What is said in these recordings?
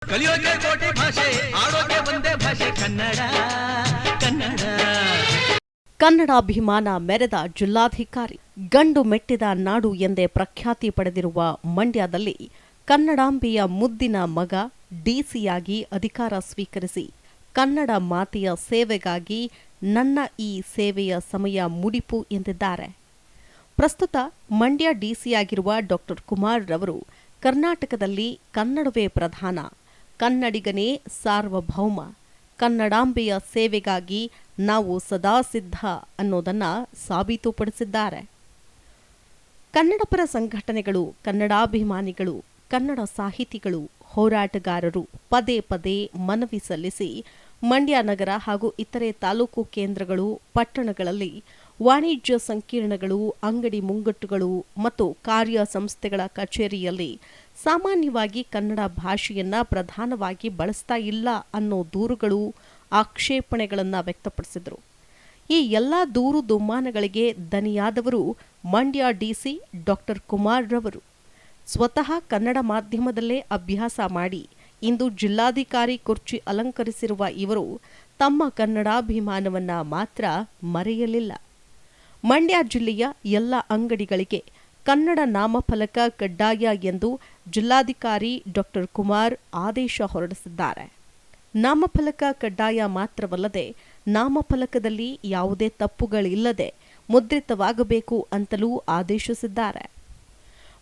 ಕಲಿಯೋಕೆ ಕೋಟಿ ಭಾಷೆ, ಆಡೋಕೆ ಒಂದೇ ಭಾಷೆ ಕನ್ನಡ ಕನ್ನಡ. ಕನ್ನಡಾಭಿಮಾನ ಮೆರೆದ ಜಿಲ್ಲಾಧಿಕಾರಿ. ಗಂಡು ಮೆಟ್ಟಿದ ನಾಡು ಎಂದೇ ಪ್ರಖ್ಯಾತಿ ಪಡೆದಿರುವ ಮಂಡ್ಯದಲ್ಲಿ ಕನ್ನಡಾಂಬೆಯ ಮುದ್ದಿನ ಮಗ ಡಿಸಿಯಾಗಿ ಅಧಿಕಾರ ಸ್ವೀಕರಿಸಿ ಕನ್ನಡ ಮಾತೆಯ ಸೇವೆಗಾಗಿ ನನ್ನ ಈ ಸೇವೆಯ ಸಮಯ ಮುಡಿಪು ಎಂದಿದ್ದಾರೆ. ಪ್ರಸ್ತುತ ಮಂಡ್ಯ ಡಿಸಿಯಾಗಿರುವ ಡಾಕ್ಟರ್ ಕುಮಾರ್ ರವರು ಕರ್ನಾಟಕದಲ್ಲಿ ಕನ್ನಡವೇ ಪ್ರಧಾನ, ಕನ್ನಡಿಗನೇ ಸಾರ್ವಭೌಮ, ಕನ್ನಡಾಂಬೆಯ ಸೇವೆಗಾಗಿ ನಾವು ಸದಾ ಸಿದ್ಧ ಅನ್ನೋದನ್ನ ಸಾಬೀತುಪಡಿಸಿದ್ದಾರೆ. ಕನ್ನಡಪರ ಸಂಘಟನೆಗಳು, ಕನ್ನಡಾಭಿಮಾನಿಗಳು, ಕನ್ನಡ ಸಾಹಿತಿಗಳು, ಹೋರಾಟಗಾರರು ಪದೇ ಪದೇ ಮನವಿ ಸಲ್ಲಿಸಿ ಮಂಡ್ಯ ನಗರ ಹಾಗೂ ಇತರೆ ತಾಲೂಕು ಕೇಂದ್ರಗಳು, ಪಟ್ಟಣಗಳಲ್ಲಿ ವಾಣಿಜ್ಯ ಸಂಕೀರ್ಣಗಳು, ಅಂಗಡಿ ಮುಂಗಟ್ಟುಗಳು ಮತ್ತು ಕಾರ್ಯ ಸಂಸ್ಥೆಗಳ ಕಚೇರಿಯಲ್ಲಿ ಸಾಮಾನ್ಯವಾಗಿ ಕನ್ನಡ ಭಾಷೆಯನ್ನ ಪ್ರಧಾನವಾಗಿ ಬಳಸ್ತಾ ಇಲ್ಲ ಅನ್ನೋ ದೂರುಗಳು, ಆಕ್ಷೇಪಣೆಗಳನ್ನು ವ್ಯಕ್ತಪಡಿಸಿದರು. ಈ ಎಲ್ಲ ದೂರು ದುಮ್ಮಾನಗಳಿಗೆ ದನಿಯಾದವರು ಮಂಡ್ಯ ಡಿಸಿ ಡಾಕ್ಟರ್ ಕುಮಾರ್ ರವರು. ಸ್ವತಃ ಕನ್ನಡ ಮಾಧ್ಯಮದಲ್ಲೇ ಅಭ್ಯಾಸ ಮಾಡಿ ಇಂದು ಜಿಲ್ಲಾಧಿಕಾರಿ ಕುರ್ಚಿ ಅಲಂಕರಿಸಿರುವ ಇವರು ತಮ್ಮ ಕನ್ನಡಾಭಿಮಾನವನ್ನ ಮಾತ್ರ ಮರೆಯಲಿಲ್ಲ. ಮಂಡ್ಯ ಜಿಲ್ಲೆಯ ಎಲ್ಲ ಅಂಗಡಿಗಳಿಗೆ ಕನ್ನಡ ನಾಮಫಲಕ ಕಡ್ಡಾಯ ಎಂದು ಜಿಲ್ಲಾಧಿಕಾರಿ ಡಾಕ್ಟರ್ ಕುಮಾರ್ ಆದೇಶ ಹೊರಡಿಸಿದ್ದಾರೆ. ನಾಮಫಲಕ ಕಡ್ಡಾಯ ಮಾತ್ರವಲ್ಲದೆ ನಾಮಫಲಕದಲ್ಲಿ ಯಾವುದೇ ತಪ್ಪುಗಳಿಲ್ಲದೆ ಮುದ್ರಿತವಾಗಬೇಕು ಅಂತಲೂ ಆದೇಶಿಸಿದ್ದಾರೆ.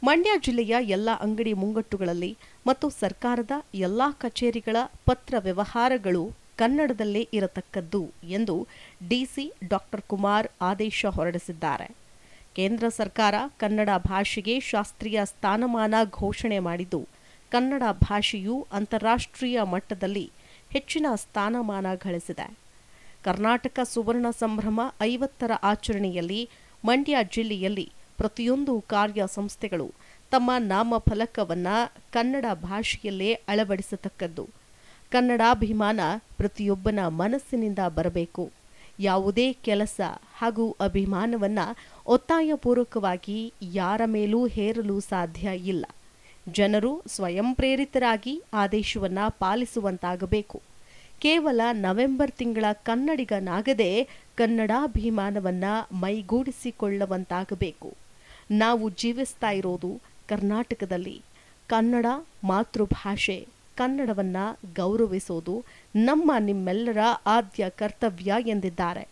ಮಂಡ್ಯ ಜಿಲ್ಲೆಯ ಎಲ್ಲ ಅಂಗಡಿ ಮುಂಗಟ್ಟುಗಳಲ್ಲಿ ಮತ್ತು ಸರ್ಕಾರದ ಎಲ್ಲ ಕಚೇರಿಗಳ ಪತ್ರ ವ್ಯವಹಾರಗಳು ಕನ್ನಡದಲ್ಲೇ ಇರತಕ್ಕದ್ದು ಎಂದು ಡಿಸಿ ಡಾಕ್ಟರ್ ಕುಮಾರ್ ಆದೇಶ ಹೊರಡಿಸಿದ್ದಾರೆ. ಕೇಂದ್ರ ಸರ್ಕಾರ ಕನ್ನಡ ಭಾಷೆಗೆ ಶಾಸ್ತ್ರೀಯ ಸ್ಥಾನಮಾನ ಘೋಷಣೆ ಮಾಡಿದ್ದು, ಕನ್ನಡ ಭಾಷೆಯು ಅಂತಾರಾಷ್ಟ್ರೀಯ ಮಟ್ಟದಲ್ಲಿ ಹೆಚ್ಚಿನ ಸ್ಥಾನಮಾನ ಗಳಿಸಿದೆ. ಕರ್ನಾಟಕ ಸುವರ್ಣ ಸಂಭ್ರಮ 50ರ ಆಚರಣೆಯಲ್ಲಿ ಮಂಡ್ಯ ಜಿಲ್ಲೆಯಲ್ಲಿ ಪ್ರತಿಯೊಂದು ಕಾರ್ಯ ಸಂಸ್ಥೆಗಳು ತಮ್ಮ ನಾಮಫಲಕವನ್ನ ಕನ್ನಡ ಭಾಷೆಯಲ್ಲೇ ಅಳವಡಿಸತಕ್ಕದ್ದು. ಕನ್ನಡಾಭಿಮಾನ ಪ್ರತಿಯೊಬ್ಬನ ಮನಸ್ಸಿನಿಂದ ಬರಬೇಕು. ಯಾವುದೇ ಕೆಲಸ ಹಾಗೂ ಅಭಿಮಾನವನ್ನ ಒತ್ತಾಯಪೂರ್ವಕವಾಗಿ ಯಾರ ಮೇಲೂ ಹೇರಲು ಸಾಧ್ಯ ಇಲ್ಲ. ಜನರು ಸ್ವಯಂ ಪ್ರೇರಿತರಾಗಿ ಆದೇಶವನ್ನ ಪಾಲಿಸುವಂತಾಗಬೇಕು. ಕೇವಲ ನವೆಂಬರ್ ತಿಂಗಳ ಕನ್ನಡಿಗನಾಗದೆ ಕನ್ನಡಾಭಿಮಾನವನ್ನ ಮೈಗೂಡಿಸಿಕೊಳ್ಳುವಂತಾಗಬೇಕು. ನಾವು ಜೀವಿಸ್ತಾ ಇರೋದು ಕರ್ನಾಟಕದಲ್ಲಿ. ಕನ್ನಡ ಮಾತೃಭಾಷೆ, ಕನ್ನಡವನ್ನ ಗೌರವಿಸೋದು ನಮ್ಮ ನಿಮ್ಮೆಲ್ಲರ ಆದ್ಯ ಕರ್ತವ್ಯ ಎಂದಿದ್ದಾರೆ.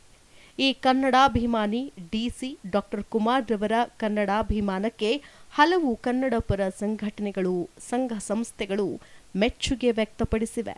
ಈ ಕನ್ನಡಾಭಿಮಾನಿ ಡಿಸಿ ಡಾಕ್ಟರ್ ಕುಮಾರ್ ರವರ ಕನ್ನಡಾಭಿಮಾನಕ್ಕೆ ಹಲವು ಕನ್ನಡಪರ ಸಂಘಟನೆಗಳು, ಸಂಘ ಸಂಸ್ಥೆಗಳು ಮೆಚ್ಚುಗೆ ವ್ಯಕ್ತಪಡಿಸಿವೆ.